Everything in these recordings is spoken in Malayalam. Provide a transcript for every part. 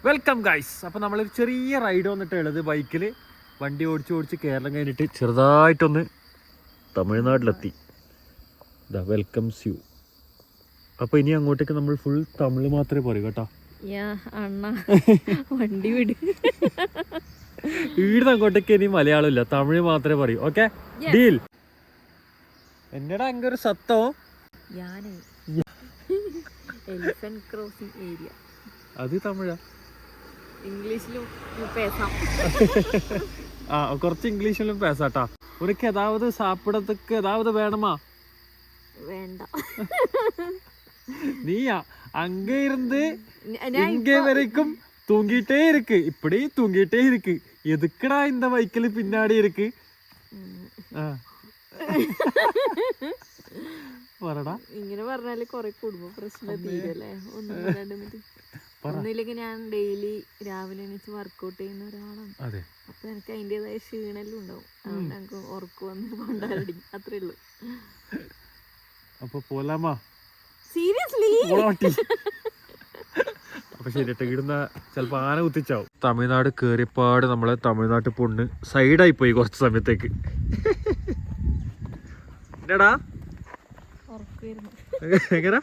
Welcome guys. അപ്പോൾ നമ്മളൊരു ചെറിയ റൈഡ് വന്നിട്ടുള്ളത് ബൈക്കിൽ വണ്ടി ഓടിച്ച് കേരളം കഴിഞ്ഞിട്ട് ചെറുതായിട്ടൊന്ന് തമിഴ്നാട്ടിലെത്തി. ഇതാ വെൽക്കംസ് യു. അപ്പോൾ ഇനി അങ്ങോട്ടേക്ക് നമ്മൾ ഫുൾ തമിഴ് മാത്രമേ പറയൂ കേട്ടോ. വണ്ടി വിട്. വീടിന് അങ്ങോട്ടേക്ക് ഇനി മലയാളം ഇല്ല, തമിഴ് മാത്രമേ പറയൂ. Okay deal. എന്നടാ അങ്ങ് ഒരു സത്തോ ഏരിയ അത് തമിഴാ. ഇംഗ്ലീഷിലും കുറച്ച് ഇംഗ്ലീഷിലും പേസാട്ടാ. ഉനക്ക് ഏതാവത് സാപ്പിടത്തുക്ക് ഏതാവത് വേണമാ? വേണ്ട. நீயா அங்க இருந்து இங்க வரைக்கும் தூங்கிட்டே இருக்கு, இப்படி தூங்கிட்டே இருக்கு. எதுக்குடா இந்த பைக்கில் பின்னாடி இருக்கு? പറടാ. ഇങ്ങനെ പറഞ്ഞാല് കൊറേ കുടുംബ പ്രശ്നം തീരല്ലേ. ഒന്നുമില്ലെങ്കിൽ ഞാൻ ഡെയിലി രാവിലെ എണീച്ച് വർക്കൗട്ട് ചെയ്യുന്ന ഒരാളാണ്. അപ്പൊ എനിക്ക് അതിൻ്റെതായ ക്ഷീണെല്ലാം ഉണ്ടാവും. അതുകൊണ്ട് എനിക്ക് ഉറക്കം വന്ന് കൊണ്ടാടി, അത്രേ ഉള്ളൂ. അപ്പൊ പോലാമാ? സീരിയസ്ലി? അപ്പൊ ശരിട്ടെ, ഇടുന്ന ചിലപ്പോ ആന കുത്തിച്ചാവും. തമിഴ്നാട് കേറിയപ്പാട് നമ്മളെ തമിഴ്നാട്ടിൽ പൊണ്ണ് സൈഡായി പോയി കുറച്ച് സമയത്തേക്ക്. എന്നടാ എങ്ങനെ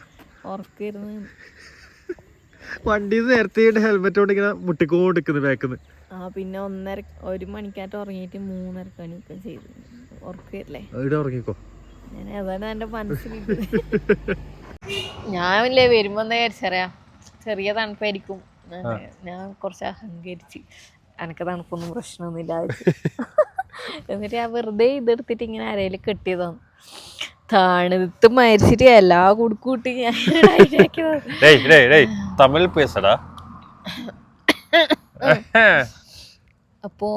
വണ്ടി നേരത്തെ ഹെൽമെറ്റ് കൊണ്ട് ഇങ്ങനെ മുട്ടിക്കൊണ്ടിരിക്കുന്നു ബാക്കിന്ന്. പിന്നെ 1 മണിക്കാറ്റ് ഉറങ്ങിയിട്ട് 3:30 ഇപ്പം ചെയ്തു. ഉറക്കല്ലേ? ഇവിടെ ഉറങ്ങിക്കോ. ഞാൻ അതാണ് എന്റെ മനസ്സിൽ. ഞാനില്ലേ വരുമ്പോ വിചാരിച്ചറിയാ ചെറിയ തണുപ്പായിരിക്കും. ഞാൻ കുറച്ച് അഹങ്കരിച്ച് എനക്ക് തണുപ്പൊന്നും പ്രശ്നമൊന്നുമില്ല. എന്നിട്ട് ഞാൻ വെറുതെ ഇതെടുത്തിട്ട് ഇങ്ങനെ അരയിൽ കെട്ടിയതാണ്. തണുത്ത് മരിച്ചിട്ട് എല്ലാ കുടുക്കൂട്ടി ഞാൻ തമിഴ് പേസടാ. അപ്പോ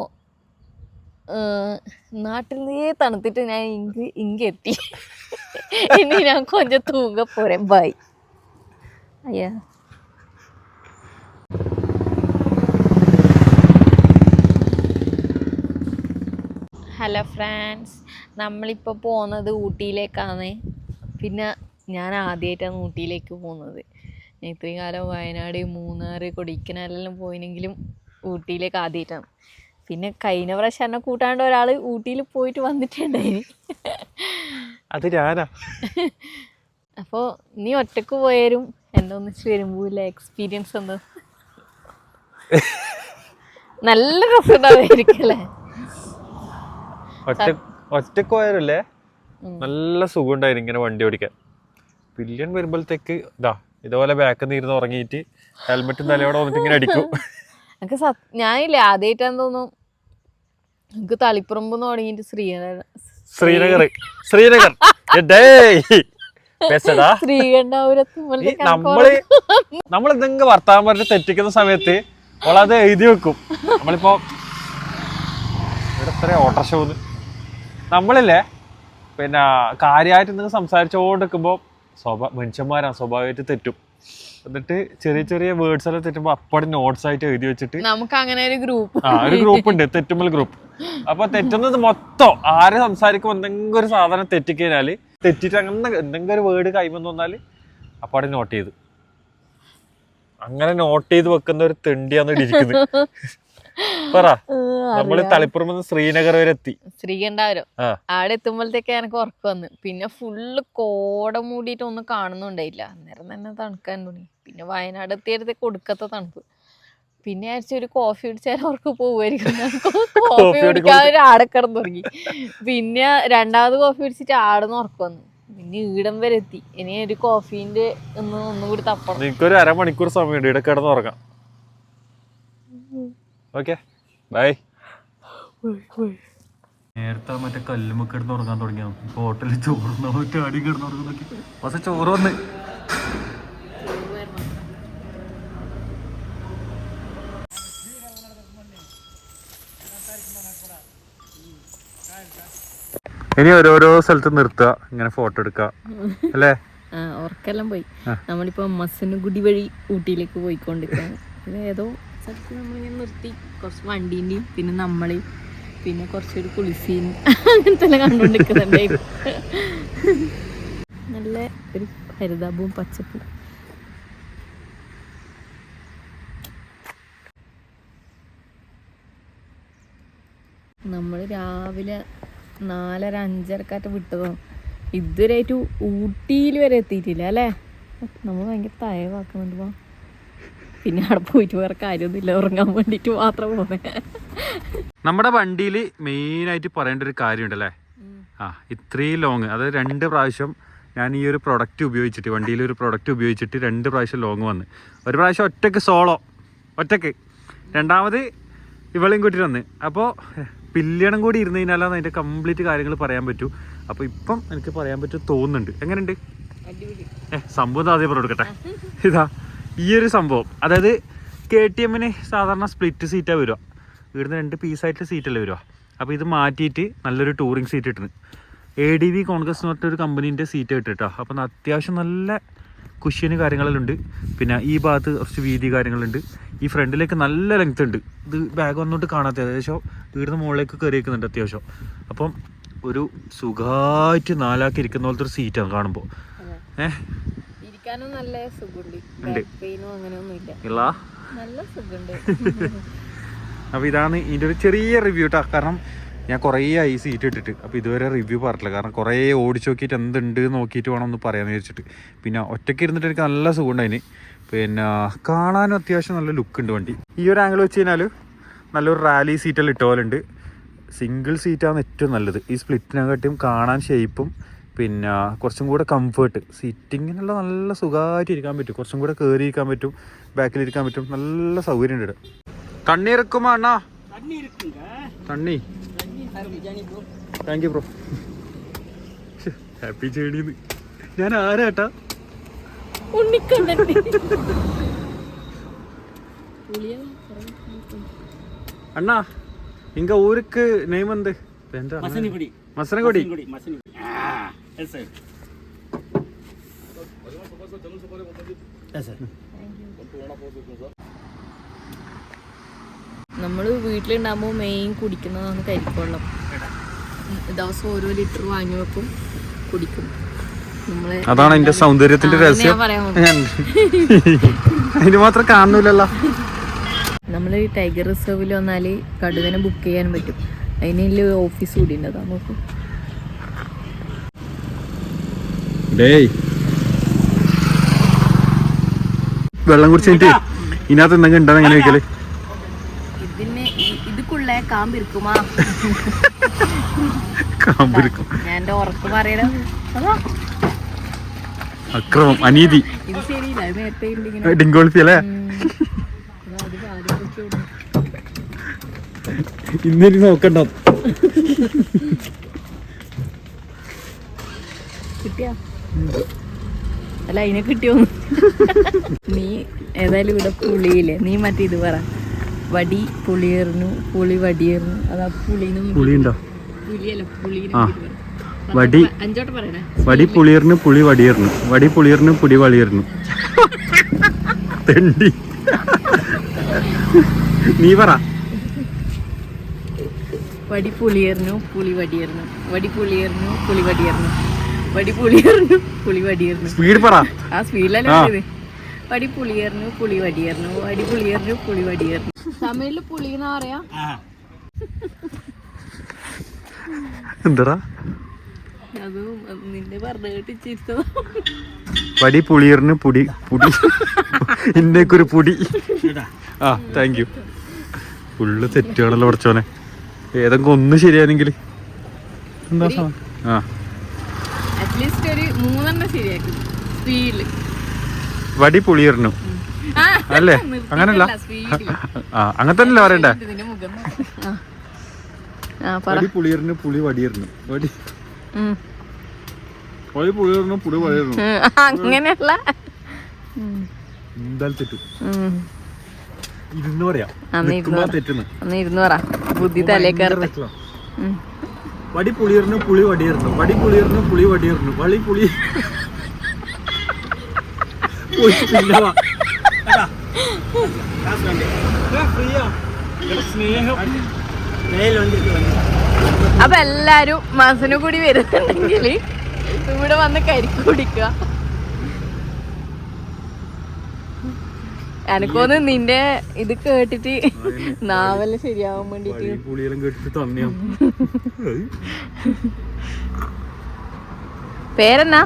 നാട്ടിൽ നിന്നേ തണുത്തിട്ട് ഞാൻ ഇങ്ങ എത്തി. ഇനി ഞാൻ കൊഞ്ചം തൂങ്ങ പോരെ. ബൈ. അയ്യാ ഹലോ ഫ്രണ്ട്സ്, നമ്മളിപ്പോൾ പോകുന്നത് ഊട്ടിയിലേക്കാണ്. പിന്നെ ഞാൻ ആദ്യമായിട്ടാണ് ഊട്ടിയിലേക്ക് പോകുന്നത്. ഞാൻ ഇത്രയും കാലം വയനാട്, മൂന്നാർ, കൊടൈക്കനാലെല്ലാം പോയിനെങ്കിലും ഊട്ടിയിലേക്ക് ആദ്യമായിട്ടാണ്. പിന്നെ കഴിഞ്ഞ പ്രാവശ്യം എന്നെ കൂട്ടാണ്ട് ഒരാൾ ഊട്ടിയിൽ പോയിട്ട് വന്നിട്ടുണ്ടായിന്. അത് ഞാനാ. അപ്പോൾ നീ ഒറ്റക്ക് പോയാലും എൻ്റെ ഒന്നിച്ച് വരുമ്പോൾ എക്സ്പീരിയൻസ് എന്താ? നല്ല രസമുണ്ടാവുമായിരിക്കല്ലേ? ഒറ്റക്ക് പോയാലല്ലേ നല്ല സുഖം ഉണ്ടായിരുന്നു ഇങ്ങനെ വണ്ടി ഓടിക്കാൻ. പില്യൺ വരുമ്പോഴത്തേക്ക് ഇതുപോലെ ബാക്കിൽ നിന്ന് ഇരുന്ന് ഉറങ്ങിയിട്ട് ഹെൽമെറ്റും തലയോടെ വന്നിട്ട് ഇങ്ങനെ അടിക്കും. എനിക്ക് ഞാനില്ലേ ആദ്യമായിട്ടാന്ന് തോന്നുന്നു എനിക്ക് തളിപ്പറമ്പ് തുടങ്ങിയിട്ട് നമ്മളെന്തെങ്കിലും വർത്താനം പറഞ്ഞ് തെറ്റിക്കുന്ന സമയത്ത് അവളത് എഴുതി വെക്കും. നമ്മളിപ്പോ ഇവിടെ എത്ര ഓട്ടോറിക്ഷ നമ്മളില്ലേ പിന്നെ കാര്യമായിട്ട് എന്തെങ്കിലും സംസാരിച്ചോണ്ടിരിക്കുമ്പോ മനുഷ്യന്മാരാണ് സ്വാഭാവികമായിട്ട് തെറ്റും. എന്നിട്ട് ചെറിയ ചെറിയ വേർഡ്സ് എല്ലാം തെറ്റുമ്പോ അപ്പടി നോട്ട്സ് ആയിട്ട് എഴുതി വെച്ചിട്ട് നമുക്ക് അങ്ങനെ ഒരു ഗ്രൂപ്പ് ഉണ്ട്, തെറ്റുമ്പൽ ഗ്രൂപ്പ്. അപ്പൊ തെറ്റുന്നത് മൊത്തം ആര് സംസാരിക്കുമ്പോ എന്തെങ്കിലും ഒരു സാധനം തെറ്റിക്കഴിഞ്ഞാല് തെറ്റിട്ട് അങ്ങനെ എന്തെങ്കിലും ഒരു വേർഡ് കൈമെന്ന് വന്നാല് അപ്പടി നോട്ട് ചെയ്ത് അങ്ങനെ നോട്ട് ചെയ്ത് വെക്കുന്ന ഒരു തെണ്ടിയാന്ന് ഇരിക്കുന്നത്. പറ. നമ്മള് തളിപ്പുറം ശ്രീനഗർ വരെ എത്തി. ശ്രീകണ്ഠാപുരം അവിടെ എത്തുമ്പോഴത്തേക്ക് എനിക്ക് ഉറക്കം വന്ന്. പിന്നെ ഫുള്ള് കോട മൂടിയിട്ട് ഒന്നും കാണുന്നുണ്ടായില്ല. അന്നേരം തന്നെ തണുക്കാൻ തുടങ്ങി. പിന്നെ വയനാട് എത്തിയടുത്തേക്ക് കൊടുക്കത്ത തണുപ്പ്. പിന്നെ ആഴ്ച ഒരു കോഫി കുടിച്ചാൽ അവർക്ക് പോകുമായിരിക്കും. കോഫി കുടിക്കാൻ ആടെ കിടന്നു തുടങ്ങി. പിന്നെ രണ്ടാമത് കോഫി കുടിച്ചിട്ട് ആടുന്ന് ഉറക്കം വന്നു. പിന്നെ ഈടം വരെ എത്തി. ഇനി ഒരു കോഫീന്റെ ഒന്നുകൂടി തപ്പണം. എനിക്കൊരു അരമണിക്കൂർ സമയമുണ്ട് ഇവിടെ കിടന്ന് ഉറങ്ങാം. Okay bye. നേരത്തെ മറ്റേ കല്ലുമ്മ കിടന്ന് ഉറങ്ങാൻ തുടങ്ങിയ ഇപ്പൊ ഹോട്ടലിൽ ചോറ് അടി കിടന്ന് ഉറങ്ങുന്ന പക്ഷെ ചോറ് വന്ന് ഇനി ഓരോരോ സ്ഥലത്ത് നിർത്തുക, ഇങ്ങനെ ഫോട്ടോ എടുക്കുക അല്ലേ? ഉറക്കെല്ലാം പോയി. നമ്മളിപ്പോ മസനഗുഡി വഴി ഊട്ടിയിലേക്ക് പോയിക്കൊണ്ടിരിക്കുകയാണ്. ഏതോ സ്ഥലത്ത് നമ്മളിങ്ങനെ നിർത്തി കുറച്ച് വണ്ടീൻ്റെയും പിന്നെ നമ്മളെയും പിന്നെ കുറച്ചൊരു കുളിസീൻ അങ്ങനത്തെ എല്ലാം കണ്ടുകൊണ്ടിരിക്കുന്നുണ്ടായിരുന്നു. നല്ല ഒരു ഹരിതാപവും പച്ചപ്പും. നമ്മൾ രാവിലെ 4:30-5:30 വിട്ടതോ, ഇതുവരെയായിട്ട് ഊട്ടിയിൽ വരെ എത്തിയിട്ടില്ല അല്ലേ. നമ്മൾ ഭയങ്കര തയവാക്കുന്നുണ്ട്. പോ പിന്നെ അവിടെ പോയിട്ട് വേറെ കാര്യമൊന്നുമില്ല, ഉറങ്ങാൻ വേണ്ടിയിട്ട് മാത്രം പോന്നെ. നമ്മുടെ വണ്ടിയിൽ മെയിനായിട്ട് പറയേണ്ട ഒരു കാര്യമുണ്ടല്ലേ, ഇത്രയും ലോങ്, അതായത് 2 പ്രാവശ്യം ഞാൻ ഈ ഒരു പ്രൊഡക്റ്റ് ഉപയോഗിച്ചിട്ട്, വണ്ടിയിൽ ഒരു പ്രൊഡക്റ്റ് ഉപയോഗിച്ചിട്ട് 2 പ്രാവശ്യം ലോങ് വന്ന്. ഒരു പ്രാവശ്യം ഒറ്റയ്ക്ക് ഒറ്റയ്ക്ക്, രണ്ടാമത് ഇവളെയും കൂട്ടി വന്ന്. അപ്പോൾ പില്യണം കൂടി ഇരുന്ന് കഴിഞ്ഞാലാണ് അതിൻ്റെ കംപ്ലീറ്റ് കാര്യങ്ങൾ പറയാൻ പറ്റൂ. അപ്പോൾ ഇപ്പം എനിക്ക് പറയാൻ പറ്റും തോന്നുന്നുണ്ട്. എങ്ങനെയുണ്ട് സംഭവം? ആദ്യം കൊടുക്കട്ടെ. ഇതാ ഈ ഒരു സംഭവം, അതായത് KTM സാധാരണ സ്പ്ലിറ്റ് സീറ്റാണ് വരിക, ഇവിടുന്ന് 2 പീസായിട്ട് സീറ്റല്ലേ വരിക. അപ്പോൾ ഇത് മാറ്റിയിട്ട് നല്ലൊരു ടൂറിങ് സീറ്റ് ഇട്ടിന്. ADV കോൺഗ്രസ് എന്ന് പറഞ്ഞൊരു കമ്പനീൻ്റെ സീറ്റ് ഇട്ടിട്ടോ. അപ്പം അത്യാവശ്യം നല്ല കുഷ്യന് കാര്യങ്ങളെല്ലാം ഉണ്ട്. പിന്നെ ഈ ഭാഗത്ത് കുറച്ച് വീതി കാര്യങ്ങളുണ്ട്. ഈ ഫ്രണ്ടിലേക്ക് നല്ല ലെങ്ത് ഉണ്ട്. ഇത് ബാഗ് വന്നോട്ട് കാണാത്ത, ഏകദേശം വീടിന് മുകളിലേക്ക് കയറി വെക്കുന്നുണ്ട് അത്യാവശ്യം. അപ്പം ഒരു സുഖമായിട്ട് 4 ആക്കി ഇരിക്കുന്ന പോലത്തെ ഒരു സീറ്റാണ് കാണുമ്പോൾ. ഇരിക്കാനും നല്ല സുഖമുണ്ട്, ഇല്ല നല്ല സുഖമുണ്ട്. അപ്പോൾ ഇതാണ് ഇതിൻ്റെ ഒരു ചെറിയ റിവ്യൂ കേട്ടോ. കാരണം ഞാൻ കുറേ ആയി സീറ്റ് ഇട്ടിട്ട്, അപ്പോൾ ഇതുവരെ റിവ്യൂ പറഞ്ഞില്ല. കാരണം കുറേ ഓടിച്ച് നോക്കിയിട്ട് എന്തുണ്ട് നോക്കിയിട്ട് വേണം ഒന്ന് പറയാമെന്ന് വിചാരിച്ചിട്ട്. പിന്നെ ഒറ്റയ്ക്ക് ഇരുന്നിട്ട് എനിക്ക് നല്ല സുഖമുണ്ട് അതിന്. പിന്നെ കാണാനും അത്യാവശ്യം നല്ല ലുക്ക് ഉണ്ട് വണ്ടി. ഈ ഒരു ആംഗിൾ വെച്ച് കഴിഞ്ഞാൽ നല്ലൊരു റാലി സീറ്റെല്ലാം ഇട്ട പോലെ ഉണ്ട്. സിംഗിൾ സീറ്റാണ് ഏറ്റവും നല്ലത്. ഈ സ്പ്ലിറ്റിനെക്കാട്ടിയും കാണാൻ ഷേപ്പും പിന്നെ കുറച്ചും കൂടെ കംഫേർട്ട്, സിറ്റിങ്ങിനുള്ള നല്ല സുഖമായിട്ട് ഇരിക്കാൻ പറ്റും. കുറച്ചും കൂടെ കയറി ഇരിക്കാൻ പറ്റും, ബാക്കിലിരിക്കാൻ പറ്റും. നല്ല സൗകര്യം ഉണ്ട്. തണ്ണി ഇറക്കുമോ അണ്ണാ? തണ്ണി. Thank you bro. ഹാപ്പി ജേണിന്ന്. ഞാൻ ആരാട്ടാ? അണ്ണാ ഇങ്ക ഊருக்கு നെയിം എന്ത്? മസനഗുടി. നമ്മൾ വീട്ടിലുണ്ടാകുമ്പോൾ മെയിൻ കുടിക്കുന്നതാണ് കരിക്കുവെള്ളം. ദിവസം 1 ലിറ്റർ വാങ്ങി വെക്കും, കുടിക്കും. അതാണ് എന്റെ സൗന്ദര്യത്തിന്റെ രഹസ്യം. അതിന് മാത്രം കാണുന്നില്ലല്ലോ. നമ്മൾ ടൈഗർ റിസർവിൽ വന്നാൽ കടുവനെ ബുക്ക് ചെയ്യാൻ പറ്റും. അതിന് ഓഫീസ് കൂടി ഉണ്ട്, അതാ നോക്കൂ. വെള്ളം കുടിച്ചിട്ട് ഇതിനകത്ത് എന്തെങ്കിലും ഉണ്ടോ എങ്ങനെ വെക്കല്? இதுக்குள்ள காம்பு இருக்குமா? കാമ്പിരിക്കും. ഞാൻ എന്റെ ഉറപ്പ് പറയണ അക്രമം, അനീതി, ഇത് ശരിയില്ല. അത് നേരത്തെ ഡിങ്കോൾഫി അല്ലേ? ഇന്നേക്ക് നോക്കണ്ട. കിട്ടിയാ? അല്ല അതിനെ കിട്ടിയോ? നീ ഏതായാലും ഇവിടെ പുളിയില്ലേ, നീ മറ്റേ ഇത് പറ, വടി പുളിയേറിനു, പുളി വടിയേറിനു. അതാ പുളിനും പുളിയുണ്ടോ? പുളിയല്ല, പുളി. വടി അഞ്ചോട്ട് പറയണേ. വടി പുളിയറിന് പുളി വടിയേറിനു, വടി പുളിയറിന് പുളി വളിയേറിനു. തെണ്ടി നീ പറ. വടി പുളിയേറിനു പുളി വടിയേറിനു, വടി പുളിയേറിനു പുളി വടിയേറിനു, വടി പുളിയേറിനു പുളി വടിയേറിനു. സ്പീഡ് പറ. ആ സ്പീഡിലല്ലേ വടി പുളിയേറിനു പുളി വടിയേറിനു, വടി പുളിയേറിനു പുളി വടിയേറിനു. തമിഴില് പുളി എന്നാ പറയാ. എന്താ അത് നിന്നെ പറഞ്ഞു കേട്ടിച്ചിരുത്തോ. വടി പുളിയറിന് പുടി പുടി ഇന്നേക്കൊരു പുടി. ആ താങ്ക് യു. ഫുള്ള് തെറ്റുകളല്ലോ കുറച്ചോനെ. ഏതെങ്കിലും ഒന്ന് ശരിയാണെങ്കിൽ എന്താ ആ അറ്റ്ലീസ്റ്റ് ഒരു 3 ശരിയാക്കും സ്പീഡില്. വടി പുളിയറിനു അല്ലേ? അങ്ങനല്ല, ആ അങ്ങനെ തന്നെയല്ലേ പറയണ്ടേ? വടി പുളിയറിന് പുളി വടിയറിനു, വടി വടി പുളിയറിനു പുളി വടിയറിനു. അങ്ങനെയല്ല, എന്തായാലും തെറ്റും. ഇരുന്ന് പറയാം, തെറ്റുന്നു. ഇരുന്ന് പറ, ബുദ്ധി തലേക്കറ. വടി പുളിയറിന് പുളി വടിയറിനു, വടി പുളിയറിന് പുളി വടിയറിനു, വളി പുളി അപ്പൊ എല്ലാരും മനസ്സിനു കൂടി വരുന്നുണ്ടെങ്കിൽ ഇവിടെ വന്ന് കരിക്ക് കുടിക്കുക. എനക്കൊന്ന് നിന്റെ ഇത് കേട്ടിട്ട് നാവെല്ലാം ശരിയാവാൻ വേണ്ടിട്ട് പേരെന്നാ?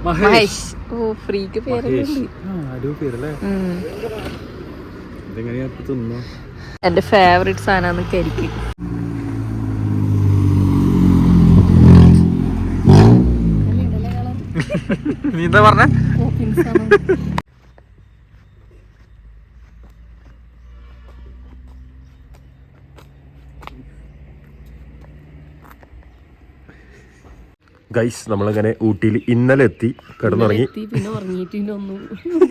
മഹേഷ്. ഓ ഫ്രീക്ക് പേരല്ലേ. എന്റെ ഫേവറേറ്റ് സാധനമാണ് കരിക്ക്. നീ എന്താ പറഞ്ഞ? ഗൈസ് നമ്മളിങ്ങനെ ഊട്ടിയിൽ ഇന്നലെ എത്തി, കിടന്നുറങ്ങി. പിന്നെ ഉറങ്ങിയിട്ടൊന്നും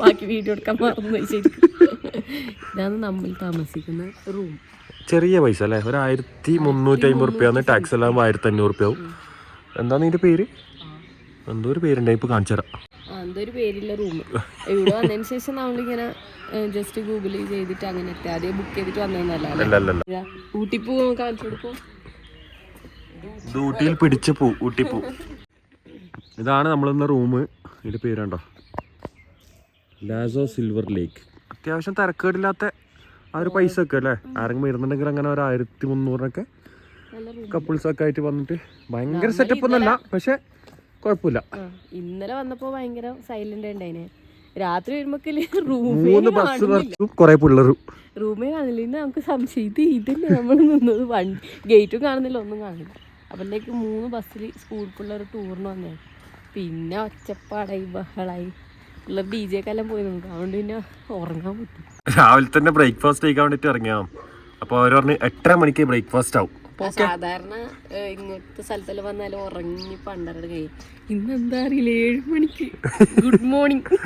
ബാക്കി വീഡിയോ എടുക്കാൻ മറന്നു. ശരിക്കും ഇതാണ് നമ്മൾ താമസിക്കുന്ന റൂം. ചെറിയ പൈസ അല്ലേ, 1350 റുപ്യാണ്. ടാക്സ് എല്ലാം 1500 റുപ്യാവും. എന്താ നിന്റെ പേര്? എന്തോ ഒരു പേരുണ്ടായി, ഇപ്പൊ കാണിച്ചു തരാം. എന്തോ ഒരു പേരില്ല റൂം. ഇവിടെ വന്നതിന് ശേഷം നമ്മളിങ്ങനെ ജസ്റ്റ് ഗൂഗിൾ ചെയ്തിട്ട് അങ്ങനെ എത്തി. ആദ്യം ബുക്ക് ചെയ്തിട്ട് വന്നതല്ല. ഊട്ടിപ്പൂ കാണിച്ചു കൊടുക്കും. ഊട്ടിയിൽ പിടിച്ച പൂ, ഊട്ടിപ്പൂ. ഇതാണ് നമ്മളിന്ന റൂം. ഇതിന്റെ പേരുണ്ടോ? ലാസോ സിൽവർ ലേക്ക്. അത്യാവശ്യം തിരക്കേടില്ലാത്ത ആ ഒരു പൈസ ഒക്കെ അല്ലേ. ആരെങ്കിലും വരുന്നുണ്ടെങ്കിൽ അങ്ങനെ ഒരു 1300 കപ്പിൾസ് ഒക്കെ ആയിട്ട് വന്നിട്ട് ഭയങ്കര സെറ്റപ്പ് ഒന്നല്ല, പക്ഷെ കുഴപ്പമില്ല. ഇന്നലെ വന്നപ്പോ ഭയങ്കര സൈലന്റ് ഉണ്ടായിനെ. രാത്രി വരുമ്പോ 3 ബസ് ബസ്സും കുറെ പിള്ളേരും റൂമേ കാണില്ല. ഇന്ന് നമുക്ക് സംശയം ഇതല്ലേ നമ്മൾ നിന്നത്. ഗേറ്റും കാണുന്നില്ല, ഒന്നും കാണില്ല. അപ്പോഴേക്ക് 3 ബസ്സിൽ സ്കൂൾ പിള്ളേർ ടൂറിന് വന്നേ. പിന്നെ ഒച്ചപ്പാടായി, ബഹളായി. പിള്ളേർ DJ എല്ലാം പോയി നോക്കും. അതുകൊണ്ട് പിന്നെ ഉറങ്ങാൻ പറ്റും. രാവിലെ തന്നെ ബ്രേക്ക്ഫാസ്റ്റ് കഴിക്കാൻ വേണ്ടിട്ട് ഇറങ്ങിയാ. അപ്പൊ അവര് പറഞ്ഞ് 8:30 മണിക്ക് ബ്രേക്ക്ഫാസ്റ്റ് ആവും. സാധാരണ ഇങ്ങനത്തെ സ്ഥലത്തെല്ലാം വന്നാലും ഉറങ്ങി 12 കഴിയും. ഇന്ന് എന്താ അറിയില്ല, 7 മണിക്ക് ഗുഡ് മോർണിംഗ്.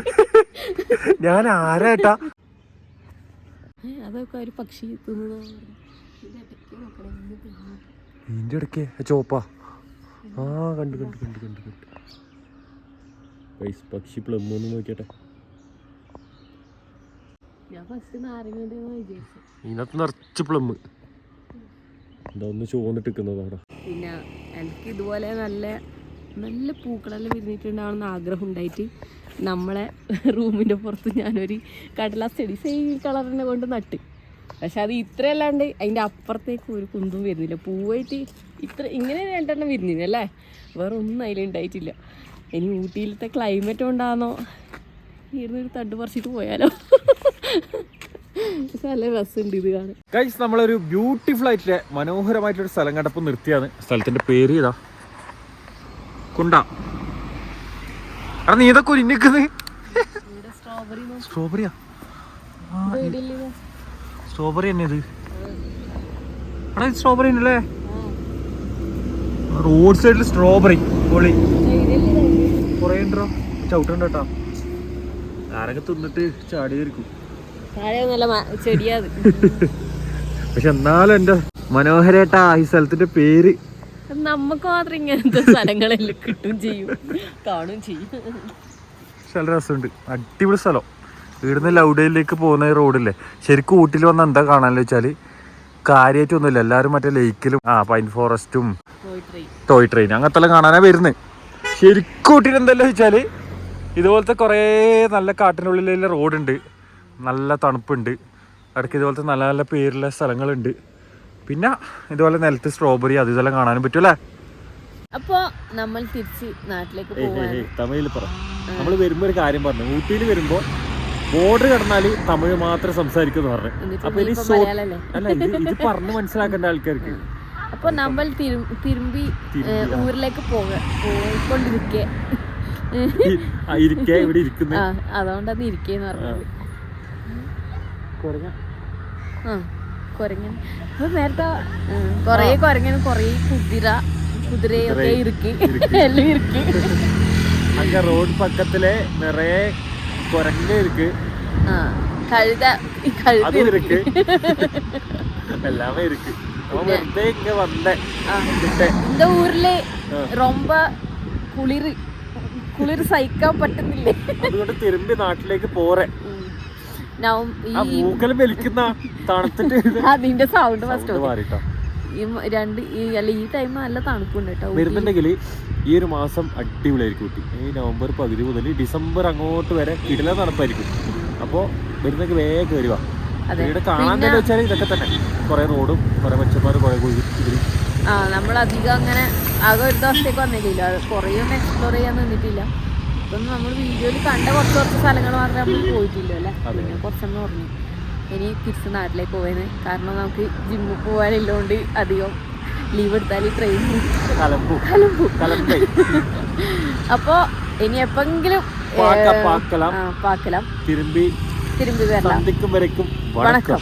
ഞാൻ ആരാട്ടാ അതൊക്കെ ഒരു പക്ഷി തിന്നതാണ്. ഇതിന്റെ ഇടയ്ക്ക് ചോപ്പാ. ആ കണ്ടു കണ്ടു കണ്ടു കണ്ടു കണ്ടു. പക്ഷി പ്ലമ്മൊന്ന് നോക്കിയട്ടെ. ഇതിനകത്ത് നിറച്ച് പ്ലമ്മ്. എന്താ ഒന്ന് ചുവന്നിട്ട് നിൽക്കുന്നതാണ്. പിന്നെ എനിക്ക് ഇതുപോലെ നല്ല നല്ല പൂക്കളെല്ലാം വിരിഞ്ഞിട്ടുണ്ടാവണമെന്ന് ആഗ്രഹം ഉണ്ടായിട്ട് നമ്മളെ റൂമിൻ്റെ പുറത്ത് ഞാനൊരു കടലാസ് ചെടി സെയിം കളറിനെ കൊണ്ട് നട്ട്. പക്ഷെ അത് ഇത്ര അല്ലാണ്ട് അതിൻ്റെ അപ്പുറത്തേക്ക് ഒരു കുന്തും വരുന്നില്ല. പൂവായിട്ട് ഇത്ര ഇങ്ങനെ 2 വിരിഞ്ഞില്ല അല്ലേ, വേറെ ഒന്നും അതിലുണ്ടായിട്ടില്ല. ഇനി ഊട്ടിയിലത്തെ ക്ലൈമറ്റ് കൊണ്ടാണോ ഇരുന്നൊരു തണ്ട് പറിച്ചിട്ട് പോയാലോ. നല്ല രസമുണ്ട് ഇത് കാണാൻ. ഗൈസ് നമ്മളൊരു ബ്യൂട്ടിഫുൾ ആയിട്ടുള്ള മനോഹരമായിട്ടൊരു സ്ഥലം കണ്ടപ്പോൾ നിർത്തിയാണ്. സ്ഥലത്തിന്റെ പേര് ഇതാ കുണ്ട. നീ ഇതൊക്കെ ഉരിഞ്ഞിക്കുന്നത് സ്ട്രോബെറിയാ? സ്ട്രോബെറി തന്നെ ഇത്. അവിടെ സ്ട്രോബെറി ഉണ്ടല്ലേ, റോഡ് സൈഡിൽ സ്ട്രോബെറി പൊളി കുറേ ഉണ്ടോ. ചവിട്ടണ്ട കേട്ടോ, ആരൊക്കെ തിന്നിട്ട് ചാടിയായിരിക്കും. പക്ഷെ എന്നാലും എന്റെ മനോഹരേട്ടാ ഈ സ്ഥലത്തിന്റെ പേര്. നമുക്ക് മാത്രം ഇങ്ങനത്തെ സ്ഥലങ്ങളെല്ലാം കിട്ടും ചെയ്യും, കാണും ചെയ്യും. നല്ല രസമുണ്ട്, അടിപൊളി സ്ഥലം. ഇവിടുന്ന് ലൗഡയിലേക്ക് പോകുന്ന ഈ റോഡില്ലേ, ശരിക്കും ഊട്ടിയിൽ വന്ന എന്താ കാണാന്ന് വെച്ചാല് കാര്യമായിട്ടൊന്നുമില്ല. എല്ലാവരും മറ്റേ ലേക്കിലും പൈൻ ഫോറസ്റ്റും ടോയ് ട്രെയിൻ അങ്ങനത്തെ എല്ലാം കാണാനാ വരുന്നത്. ശരിക്കും ഊട്ടിയിൽ എന്തെല്ലാം വെച്ചാല് ഇതുപോലത്തെ കുറേ നല്ല കാട്ടിനുള്ളിലുള്ള റോഡുണ്ട്, നല്ല തണുപ്പുണ്ട്, ഇടയ്ക്ക് ഇതുപോലത്തെ നല്ല നല്ല പേരുള്ള സ്ഥലങ്ങളുണ്ട്. പിന്നെ ഇതുപോലെ നിലത്ത് സ്ട്രോബെറി അത് ഇതെല്ലാം കാണാനും പറ്റും അല്ലേ. അപ്പൊ നമ്മൾ തിരിച്ച് നാട്ടിലേക്ക് തമിഴിൽ പറ. നമ്മൾ വരുമ്പോ ഒരു കാര്യം പറഞ്ഞു, ഊട്ടിയിൽ വരുമ്പോ ബോർഡർ കടന്നാല് തമിഴ് മാത്രം സംസാരിക്കുന്നു പറഞ്ഞു. അപ്പൊ ഇനി അല്ല ഇത് പറഞ്ഞ് മനസ്സിലാക്കേണ്ട ആൾക്കാർക്ക്. അപ്പൊ നമ്മൾ തിരുമ്പി ഊരിലേക്ക് പോയിക്കൊണ്ടിരിക്കേ ഇവിടെ ഇരിക്കുന്നു. അതുകൊണ്ടത് ഇരിക്കേന്ന് പറഞ്ഞത്. കൊരങ്ങൻ നേരത്തെ കൊറേ കൊരങ്ങൻ, കൊറേ കുതിരയൊക്കെ ഇറുക്കി എല്ലാം ഇറുക്കി. അങ്ക റോഡ് പക്കത്തിലെ നിറയെ കൊരങ്ങ ഇருக்கு, കഴുത ഇருக்கு, എല്ലാമേ இருக்கு. വെറുതെ ഇങ്ങ വന്നേ. இந்த ஊர்ல ரொம்ப കുളിർ സഹിക്കാൻ പറ്റുന്നില്ലേ, അതുകൊണ്ട് തിരുമ്പി നാട്ടിലേക്ക് പോരെ. മൂക്കലും വലിക്കുന്ന തണുത്തിട്ട് അതിന്റെ സൗണ്ട് ഫസ്റ്റ് മാറിട്ടോ. ഈ ടൈം നല്ല തണുപ്പുണ്ട് കേട്ടോ. വരുന്നുണ്ടെങ്കിൽ ഈ ഒരു മാസം അടിപൊളിയായിരിക്കും ഊട്ടി. ഈ നവംബർ പകുതി മുതൽ ഡിസംബർ അങ്ങോട്ട് വരെ കിടില തണുപ്പായിരിക്കും. അപ്പോൾ വരുന്നെങ്കിൽ വേഗം കയറുക. ഇവിടെ കാണാൻ തന്നെ വെച്ചാൽ ഇതൊക്കെ തന്നെ കുറേ റോഡും കുറേ മനുഷ്യന്മാരും കുറേ ഇതിൽ നമ്മളധികം അങ്ങനെ ആകെ ഒരു ദിവസത്തേക്ക് വന്നിട്ടില്ല, കുറേ ഒന്നും എക്സ്പ്ലോർ ചെയ്യാൻ നിന്നിട്ടില്ല. ഇപ്പം നമ്മൾ വീഡിയോയിൽ കണ്ട കുറച്ച് സ്ഥലങ്ങൾ മാത്രമേ നമ്മൾ പോയിട്ടില്ല അല്ലേ. പിന്നെ കുറച്ചെന്ന് പറഞ്ഞു ഇനി തിരിച്ച് നാട്ടിലേക്ക് പോയത്, കാരണം നമുക്ക് ജിമ്മിൽ പോകാനില്ലോണ്ട് അധികം ലീവ് എടുത്താൽ ട്രെയിനിൽ അപ്പോൾ ഇനി എപ്പെങ്കിലും പാക്കലാം തിരുമ്പി വരാം. വണക്കം.